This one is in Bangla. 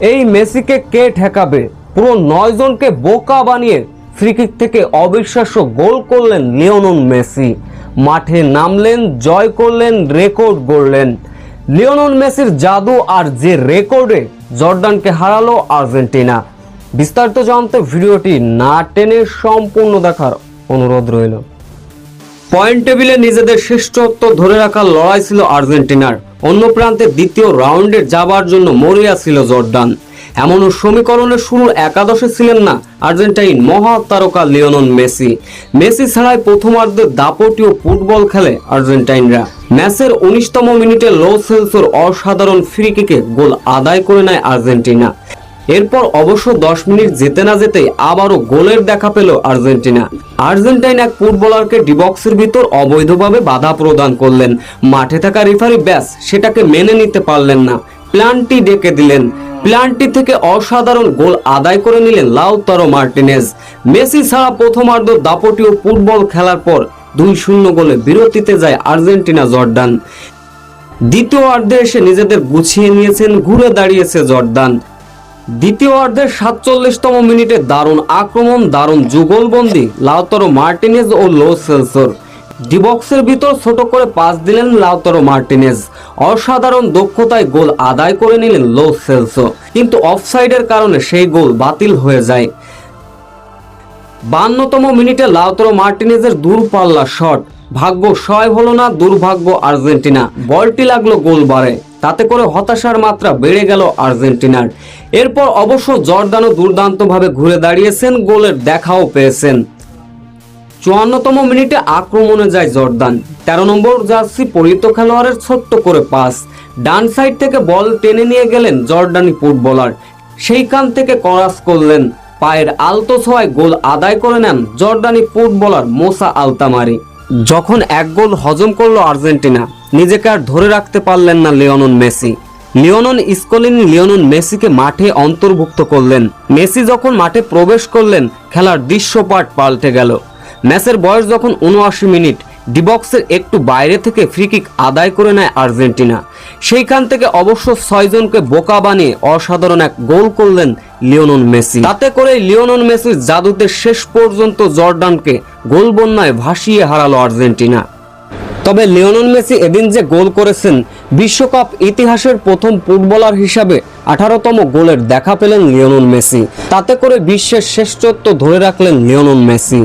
এই মেসিকে কে ঠেকাবে? পুরো 9 জনকে বোকা বানিয়ে ফ্রিকিক থেকে অবিশ্বাস্য গোল করলেন লিওনেল মেসি। মাঠে নামলেন, জয় করলেন, রেকর্ড গড়লেন। লিওনেল মেসির জাদু আর যে রেকর্ডে জর্ডানকে হারালো আর্জেন্টিনা। বিস্তারিত জানতে ভিডিওটি না টেনে সম্পূর্ণ দেখার অনুরোধ রইল। পয়েন্ট টেবিলে নিজেদের শ্রেষ্ঠত্ব ধরে রাখার লড়াই ছিল আর্জেন্টিনার। অন্য প্রান্তে দ্বিতীয় রাউন্ডে যাবার জন্য মরিয়া ছিল জর্ডান। এমন সমীকরণের শুরুর একাদশে ছিলেন না আর্জেন্টাইন মহা তারকা লিওনেল মেসি। মেসি ছাড়াই প্রথমার্ধে দাপটীয় ফুটবল খেলে আর্জেন্টাইনরা। ম্যাচের 19তম মিনিটে লো সেলসোর অসাধারণ ফ্রি কিকে গোল আদায় করে নেয় আর্জেন্টিনা। এরপর অবশ্য 10 মিনিট যেতে না যেতেই আবারও গোলের দেখা পেল আর্জেন্টিনা। আর্জেন্টাইন এক ফুটবলারকে ডিবক্সের ভিতর অবৈধভাবে বাধা প্রদান করলেন। মাঠে থাকা রেফারি সেটাকে মেনে নিতে পারলেন না, প্লান্টি ডেকে দিলেন। প্লান্টি থেকে অসাধারণ গোল আদায় করে নিলেন লাউতারো মার্টিনেজ। মেসি ছাড়া প্রথমার্ধ দাপটীয় ফুটবল খেলার পর 2-0 গোলে বিরতিতে যায় আর্জেন্টিনা জর্ডান। দ্বিতীয় অর্ধে এসে নিজেদের গুছিয়ে নিয়েছেন, ঘুরে দাঁড়িয়েছে জর্ডান। দ্বিতীয় অর্ধের 47তম মিনিটে দারুণ আক্রমণ, দারুণ যুগলবন্দি লাউতারো মার্টিনেজ ও লো সেলসোর। ডিবক্সের ভিতর ছোট করে পাস দিলেন লাউতারো মার্টিনেজ। অসাধারণ দক্ষতায় গোল আদায় করে নিলেন লো সেলসো, কিন্তু অফসাইডের কারণে সেই গোল বাতিল হয়ে যায়। 52তম মিনিটে লাউতারো মার্টিনেজের দূরপাল্লা শট, ভাগ্য সহায় হলো না, দুর্ভাগ্য আর্জেন্টিনা। বলটি লাগলো গোল বারে, তাতে করে হতাশার মাত্রা বেড়ে গেল আর্জেন্টিনার। এরপর অবশ্য জর্দানও দুর্দান্তভাবে ঘুরে দাঁড়িয়েছেন, গোলের দেখাও পেয়েছেন। 54তম মিনিটে আক্রমণে যায় জর্দান। 13 নম্বর জার্সি পরিহিত খেলোয়াড়ের ছোট্ট করে পাস, ডান সাইড থেকে বল টেনে নিয়ে গেলেন জর্ডানি ফুটবলার। সেইখান থেকে ক্রস করলেন, পায়ের আলতো ছোঁয়ায় গোল আদায় করে নেন জর্ডানি ফুটবলার মোসা আলতামারি। যখন এক গোল হজম করলো আর্জেন্টিনা, নিজেকে আর ধরে রাখতে পারলেন না লিওনেল মেসি। লিওনেল স্কলিনি লিওনেল মেসিকে মাঠে অন্তর্ভুক্ত করলেন। মেসি যখন মাঠে প্রবেশ করলেন, খেলার দৃশ্যপাট পাল্টে গেল। ম্যাচের বয়স যখন 79 মিনিট, ডিবক্সের একটু বাইরে থেকে ফ্রিকিক আদায় করে নেয় আর্জেন্টিনা। সেইখান থেকে অবশ্য 6 জনকে বোকা বানিয়ে অসাধারণ এক গোল করলেন লিওনেল মেসি। তাতে করে লিওনেল মেসির জাদুতে শেষ পর্যন্ত জর্ডানকে গোল বন্যায় ভাসিয়ে হারালো আর্জেন্টিনা। তবে লিওনেল মেসি এদিন যে গোল করেছেন, বিশ্বকাপ ইতিহাসের প্রথম ফুটবলার হিসাবে 18তম গোলের দেখা পেলেন লিওনেল মেসি। তাতে করে বিশ্বের শ্রেষ্ঠত্ব ধরে রাখলেন লিওনেল মেসি।